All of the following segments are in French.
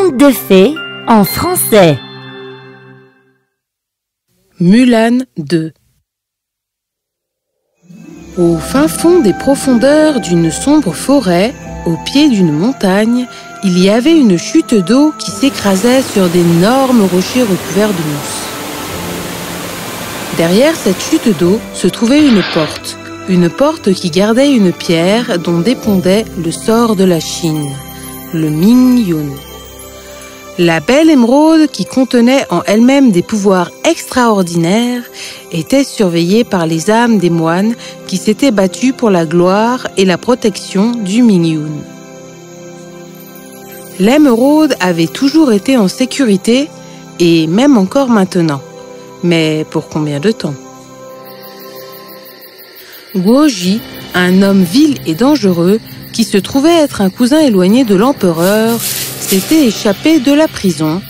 Conte de fées en français. Mulan 2. Au fin fond des profondeurs d'une sombre forêt, au pied d'une montagne, il y avait une chute d'eau qui s'écrasait sur d'énormes rochers recouverts de mousse. Derrière cette chute d'eau se trouvait une porte qui gardait une pierre dont dépendait le sort de la Chine, le Mingyun. La belle émeraude, qui contenait en elle-même des pouvoirs extraordinaires, était surveillée par les âmes des moines qui s'étaient battus pour la gloire et la protection du Mingyun. L'émeraude avait toujours été en sécurité, et même encore maintenant. Mais pour combien de temps? Guoji, un homme vil et dangereux, qui se trouvait être un cousin éloigné de l'empereur, s'était échappé de la prison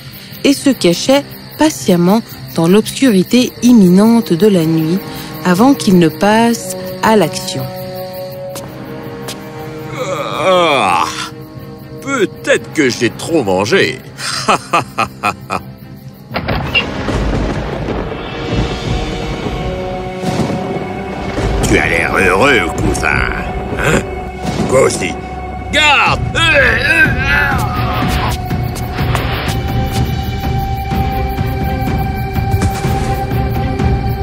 et se cachait patiemment dans l'obscurité imminente de la nuit avant qu'il ne passe à l'action. Peut-être que j'ai trop mangé. Tu as l'air heureux, cousin. Hein? Toi aussi. Garde!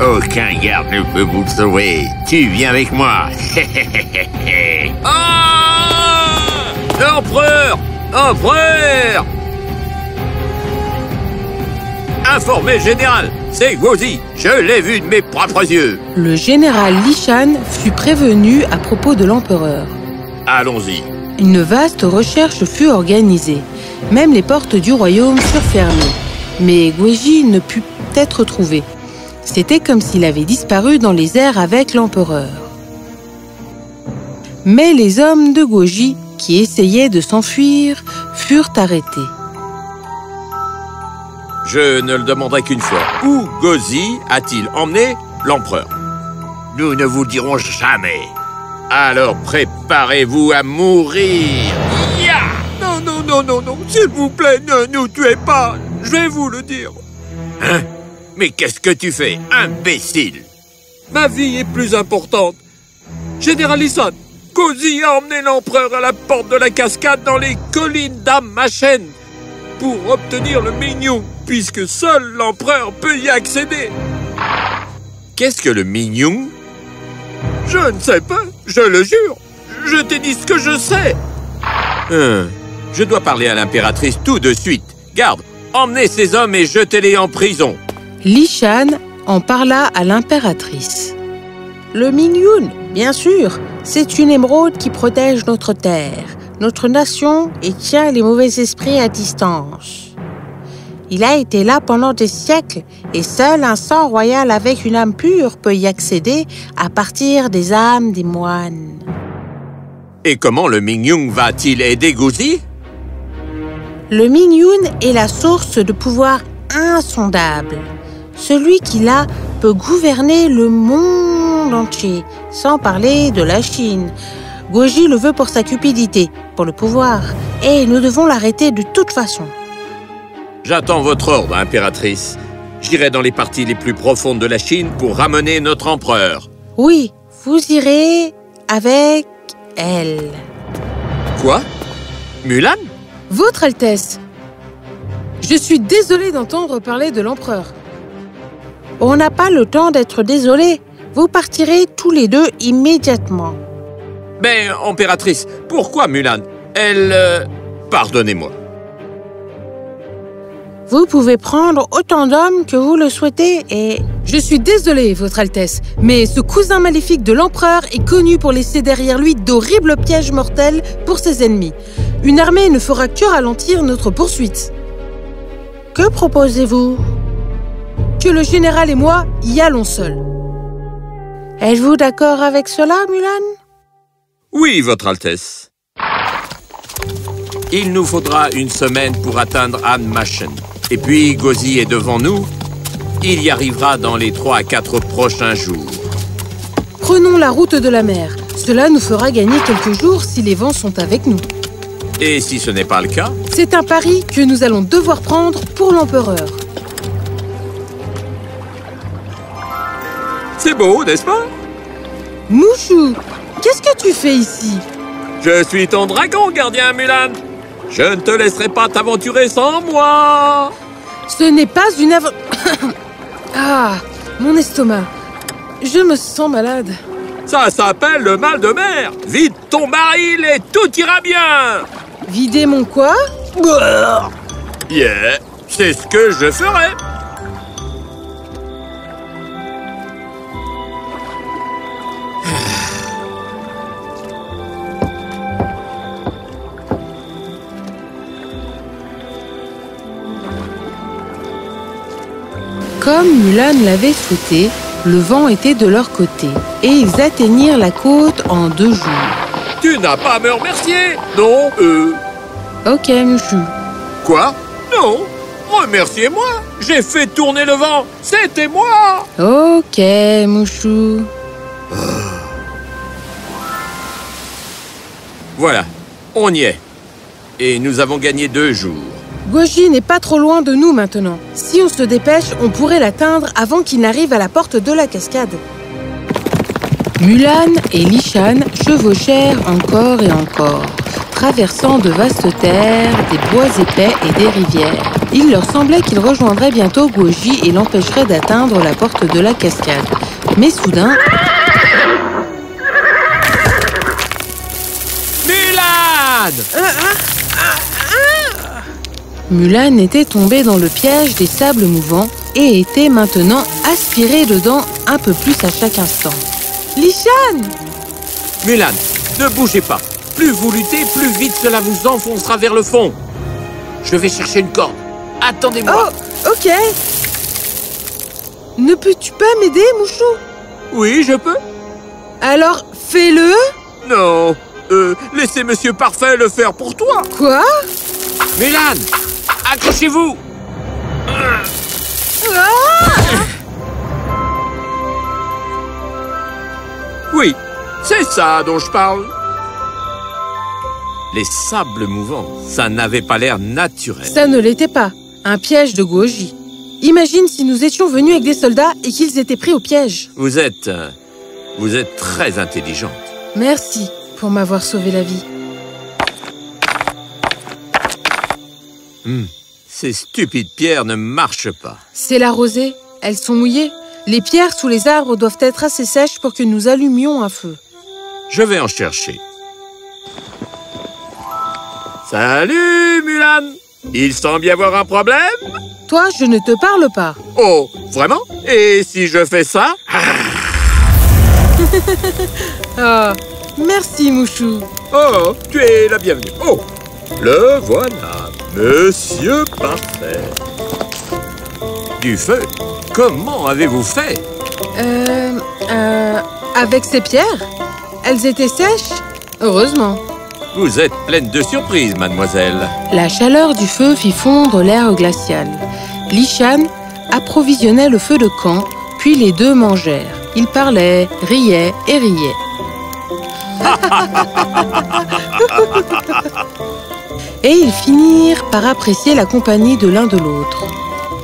Aucun garde ne peut vous sauver. Tu viens avec moi. Ah! L'empereur! Empereur! Informé général, c'est Guozi. Je l'ai vu de mes propres yeux. Le général Li Shan fut prévenu à propos de l'empereur. Allons-y. Une vaste recherche fut organisée. Même les portes du royaume furent fermées. Mais Guoji ne put être trouvé. C'était comme s'il avait disparu dans les airs avec l'empereur. Mais les hommes de Guoji, qui essayaient de s'enfuir, furent arrêtés. Je ne le demanderai qu'une fois. Où Guozi a-t-il emmené l'empereur? Nous ne vous le dirons jamais. Alors préparez-vous à mourir. Ya! Non, s'il vous plaît, ne nous tuez pas. Je vais vous le dire. Hein? Mais qu'est-ce que tu fais, imbécile? Ma vie est plus importante. Général Li Shan, Guozi a emmené l'empereur à la porte de la cascade dans les collines d'Am-Machen pour obtenir le Mingyun, puisque seul l'empereur peut y accéder. Qu'est-ce que le Mingyun? Je ne sais pas, je le jure. Je t'ai dit ce que je sais. Je dois parler à l'impératrice tout de suite. Garde, emmenez ces hommes et jetez-les en prison. Li Shan en parla à l'impératrice. Le Mingyun, bien sûr, c'est une émeraude qui protège notre terre, notre nation et tient les mauvais esprits à distance. Il a été là pendant des siècles et seul un sang royal avec une âme pure peut y accéder à partir des âmes des moines. Et comment le Mingyun va-t-il aider Guozi? Le Mingyun est la source de pouvoir insondable. Celui qui l'a peut gouverner le monde entier, sans parler de la Chine. Guoji le veut pour sa cupidité, pour le pouvoir, et nous devons l'arrêter de toute façon. J'attends votre ordre, impératrice. J'irai dans les parties les plus profondes de la Chine pour ramener notre empereur. Oui, vous irez avec elle. Quoi? Mulan? Votre Altesse, je suis désolée d'entendre parler de l'empereur. On n'a pas le temps d'être désolé. Vous partirez tous les deux immédiatement. Mais, impératrice, pourquoi Mulan? Pardonnez-moi. Vous pouvez prendre autant d'hommes que vous le souhaitez et... Je suis désolée, Votre Altesse, mais ce cousin maléfique de l'empereur est connu pour laisser derrière lui d'horribles pièges mortels pour ses ennemis. Une armée ne fera que ralentir notre poursuite. Que proposez-vous? Que le général et moi y allons seuls. Êtes-vous d'accord avec cela, Mulan? Oui, Votre Altesse. Il nous faudra une semaine pour atteindre Am-Machen. Et puis, Guozi est devant nous. Il y arrivera dans les 3 à 4 prochains jours. Prenons la route de la mer. Cela nous fera gagner quelques jours si les vents sont avec nous. Et si ce n'est pas le cas? C'est un pari que nous allons devoir prendre pour l'empereur. C'est beau, n'est-ce pas? Mouchou, qu'est-ce que tu fais ici? Je suis ton dragon, gardien Mulan. Je ne te laisserai pas t'aventurer sans moi. Ce n'est pas une Ah, mon estomac. Je me sens malade. Ça s'appelle le mal de mer. Vide ton baril et tout ira bien. Vider mon quoi? Yeah, c'est ce que je ferai. Comme Mulan l'avait souhaité, le vent était de leur côté et ils atteignirent la côte en 2 jours. Tu n'as pas à me remercier. Non, Ok, Mouchou. Quoi? non. Remerciez-moi. J'ai fait tourner le vent. C'était moi. Ok, Mouchou. Voilà, on y est. Et nous avons gagné 2 jours. Gouaji n'est pas trop loin de nous maintenant. Si on se dépêche, on pourrait l'atteindre avant qu'il n'arrive à la porte de la cascade. Mulan et Li Shan chevauchèrent encore et encore, traversant de vastes terres, des bois épais et des rivières. Il leur semblait qu'ils rejoindraient bientôt Gouaji et l'empêcheraient d'atteindre la porte de la cascade. Mais soudain... Mulan! Mulan était tombée dans le piège des sables mouvants et était maintenant aspirée dedans un peu plus à chaque instant. Li Shan! Mulan, ne bougez pas. Plus vous luttez, plus vite cela vous enfoncera vers le fond. Je vais chercher une corde. Attendez-moi. Oh, ok. Ne peux-tu pas m'aider, Mouchou? Oui, je peux. Alors, fais-le. Non, laissez Monsieur Parfait le faire pour toi. Quoi? Mulan, accrochez-vous. Oui, c'est ça dont je parle. Les sables mouvants, ça n'avait pas l'air naturel. Ça ne l'était pas. Un piège de Gouaji. Imagine si nous étions venus avec des soldats et qu'ils étaient pris au piège. Vous êtes très intelligente. Merci pour m'avoir sauvé la vie. Ces stupides pierres ne marchent pas. C'est la rosée. Elles sont mouillées. Les pierres sous les arbres doivent être assez sèches pour que nous allumions un feu. Je vais en chercher. Salut, Mulan! Il semble y avoir un problème? Toi, je ne te parle pas. Oh, vraiment? Et si je fais ça? Oh, merci, Mouchou. Oh, tu es la bienvenue. Oh, le voilà, Monsieur Parfait. Du feu? Comment avez-vous fait? Avec ces pierres? Elles étaient sèches? Heureusement. Vous êtes pleine de surprises, mademoiselle. La chaleur du feu fit fondre l'air glacial. Li Shan approvisionnait le feu de camp, puis les deux mangèrent. Ils parlaient, riaient et riaient. Et ils finirent par apprécier la compagnie de l'un de l'autre.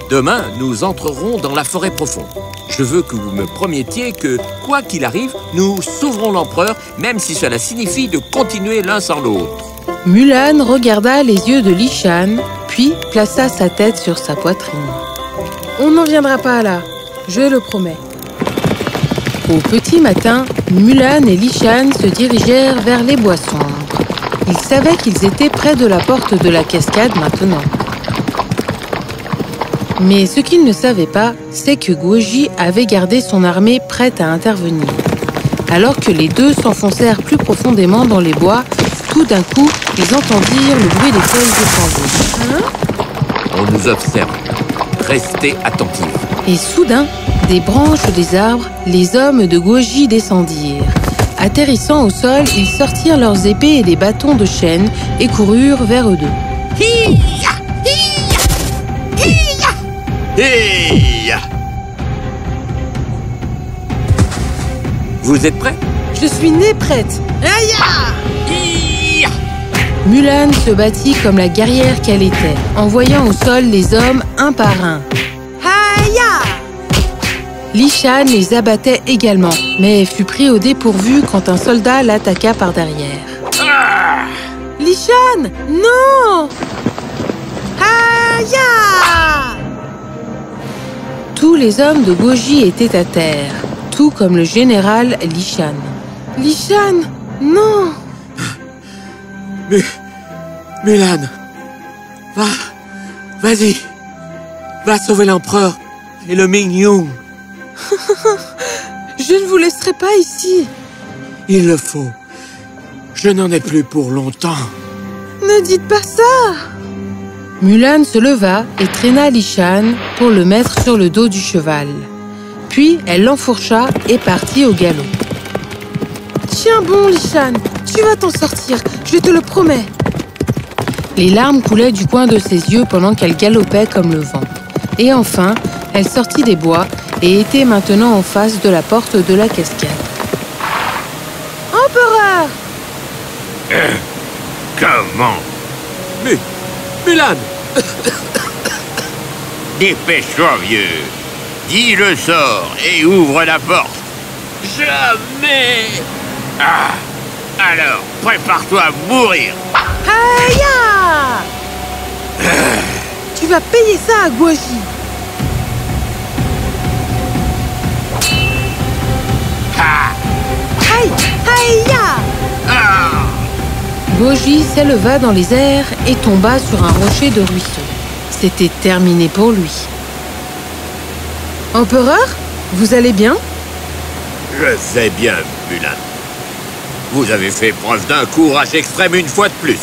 Demain, nous entrerons dans la forêt profonde. Je veux que vous me promettiez que, quoi qu'il arrive, nous sauverons l'empereur, même si cela signifie de continuer l'un sans l'autre. Mulan regarda les yeux de Li Shan, puis plaça sa tête sur sa poitrine. On n'en viendra pas là, je le promets. Au petit matin, Mulan et Li Shan se dirigèrent vers les bois sombres. Ils savaient qu'ils étaient près de la porte de la cascade maintenant. Mais ce qu'ils ne savaient pas, c'est que Gouaji avait gardé son armée prête à intervenir. Alors que les deux s'enfoncèrent plus profondément dans les bois, tout d'un coup, ils entendirent le bruit des feuilles échangées. On nous observe. Restez attentifs. Et soudain, des branches des arbres, les hommes de Gouaji descendirent. Atterrissant au sol, ils sortirent leurs épées et des bâtons de chêne et coururent vers eux deux. Hi-ya! Vous êtes prêts? Je suis née prête. Aïe! Hi-ya! Mulan se battit comme la guerrière qu'elle était, envoyant au sol les hommes un par un. Haïa! Li Shan les abattait également, mais fut pris au dépourvu quand un soldat l'attaqua par derrière. Li Shan, non! Haïa! Tous les hommes de Goji étaient à terre, tout comme le général Li Shan. Li Shan, non! Mais... Mulan, vas-y, va sauver l'empereur et le Mingyung. Je ne vous laisserai pas ici. Il le faut. Je n'en ai plus pour longtemps. Ne dites pas ça. Mulan se leva et traîna Li Shan pour le mettre sur le dos du cheval. Puis elle l'enfourcha et partit au galop. Tiens bon, Li Shan, tu vas t'en sortir, je te le promets. Les larmes coulaient du coin de ses yeux pendant qu'elle galopait comme le vent. Et enfin, elle sortit des bois et était maintenant en face de la porte de la cascade. Empereur! Comment? Mais... Mulan! Dépêche-toi, vieux. Dis le sort et ouvre la porte. Jamais! Ah! Alors, prépare-toi à mourir. Aïe! Tu vas payer ça à Goji. Aïe! Aïe! Ah! Goji s'éleva dans les airs et tomba sur un rocher de ruisseau. C'était terminé pour lui. Empereur, vous allez bien? Je vais bien, Mulan. Vous avez fait preuve d'un courage extrême une fois de plus.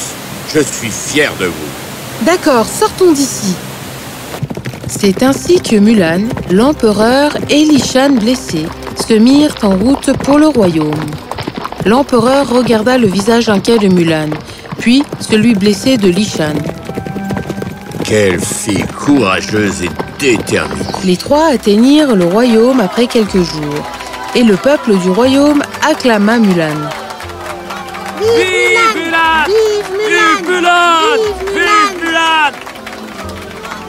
Je suis fier de vous. D'accord, sortons d'ici. C'est ainsi que Mulan, l'empereur et Li Shan blessés se mirent en route pour le royaume. L'empereur regarda le visage inquiet de Mulan, puis celui blessé de Li Shan. Quelle fille courageuse et déterminée. Les trois atteignirent le royaume après quelques jours, et le peuple du royaume acclama Mulan. Vive Mulan! Vive Vive Mulan! Vive Mulan!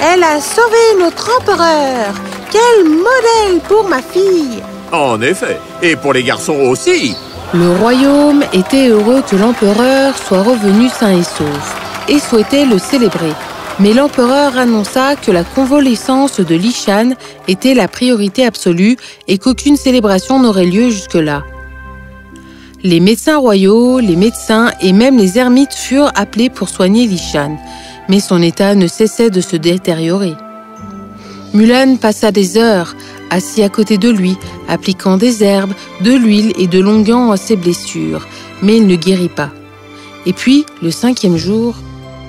Elle a sauvé notre empereur! Quel modèle pour ma fille! En effet, et pour les garçons aussi. Le royaume était heureux que l'empereur soit revenu sain et sauf, et souhaitait le célébrer. Mais l'empereur annonça que la convalescence de Li Shan était la priorité absolue et qu'aucune célébration n'aurait lieu jusque-là. Les médecins royaux, les médecins et même les ermites furent appelés pour soigner Li Shan, mais son état ne cessait de se détériorer. Mulan passa des heures assis à côté de lui, appliquant des herbes, de l'huile et de l'onguent à ses blessures, mais il ne guérit pas. Et puis, le 5e jour...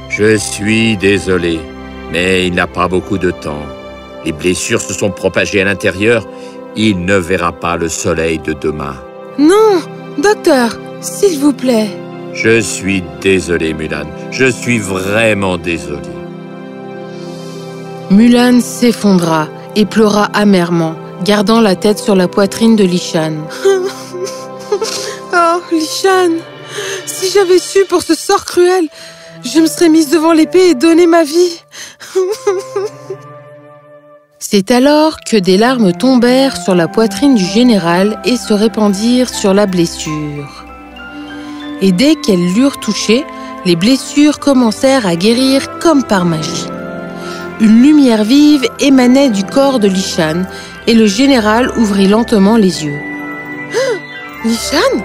Je suis désolé, mais il n'a pas beaucoup de temps. Les blessures se sont propagées à l'intérieur. Il ne verra pas le soleil de demain. Non, docteur, s'il vous plaît. Je suis désolé, Mulan. Je suis vraiment désolé. Mulan s'effondra et pleura amèrement, gardant la tête sur la poitrine de Li Shan. Oh, Li Shan, si j'avais su pour ce sort cruel, je me serais mise devant l'épée et donné ma vie. C'est alors que des larmes tombèrent sur la poitrine du général et se répandirent sur la blessure. Et dès qu'elles l'eurent touché, les blessures commencèrent à guérir comme par magie. Une lumière vive émanait du corps de Li Shan et le général ouvrit lentement les yeux. « Li Shan,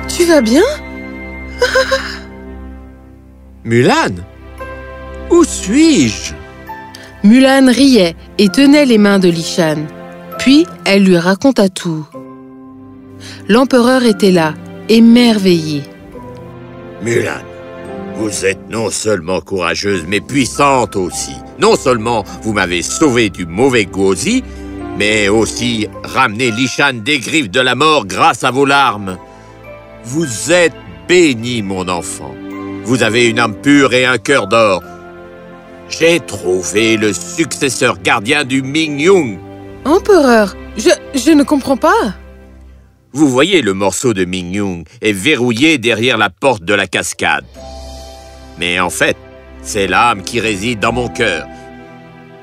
tu vas bien ?» Mulan? Où suis-je? Mulan riait et tenait les mains de Li Shan. Puis, elle lui raconta tout. L'empereur était là, émerveillé. Mulan, vous êtes non seulement courageuse, mais puissante aussi. Non seulement vous m'avez sauvé du mauvais Gozi, mais aussi ramené Li Shan des griffes de la mort grâce à vos larmes. Vous êtes bénie, mon enfant. Vous avez une âme pure et un cœur d'or. J'ai trouvé le successeur gardien du Mingyung. Empereur, je ne comprends pas. Vous voyez, le morceau de Mingyung est verrouillé derrière la porte de la cascade. Mais en fait, c'est l'âme qui réside dans mon cœur.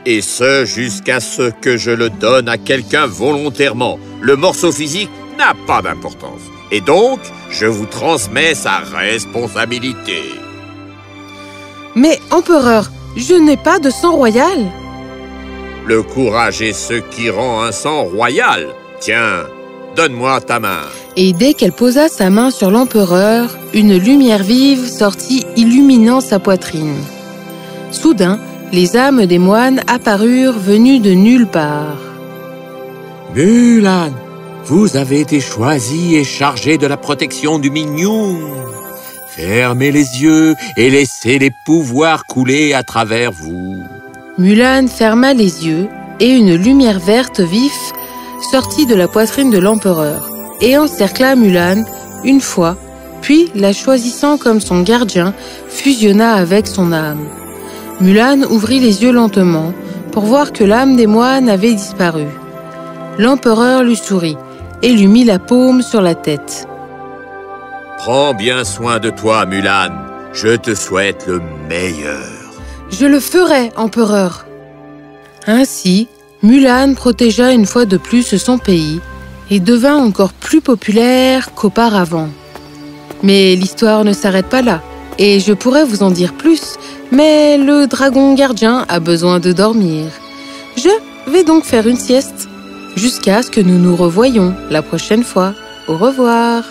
Et ce, jusqu'à ce que je le donne à quelqu'un volontairement. Le morceau physique n'a pas d'importance. Et donc, je vous transmets sa responsabilité. Mais, empereur, je n'ai pas de sang royal. Le courage est ce qui rend un sang royal. Tiens, donne-moi ta main. Et dès qu'elle posa sa main sur l'empereur, une lumière vive sortit illuminant sa poitrine. Soudain, les âmes des moines apparurent venus de nulle part. Mulan, vous avez été choisi et chargé de la protection du Minyan. Fermez les yeux et laissez les pouvoirs couler à travers vous. Mulan ferma les yeux et une lumière verte vif sortit de la poitrine de l'empereur et encercla Mulan une fois, puis, la choisissant comme son gardien, fusionna avec son âme. Mulan ouvrit les yeux lentement pour voir que l'âme des moines avait disparu. L'empereur lui sourit et lui mit la paume sur la tête. Prends bien soin de toi, Mulan. Je te souhaite le meilleur. Je le ferai, empereur. Ainsi, Mulan protégea une fois de plus son pays et devint encore plus populaire qu'auparavant. Mais l'histoire ne s'arrête pas là, et je pourrais vous en dire plus, mais le dragon gardien a besoin de dormir. Je vais donc faire une sieste, jusqu'à ce que nous nous revoyions la prochaine fois. Au revoir.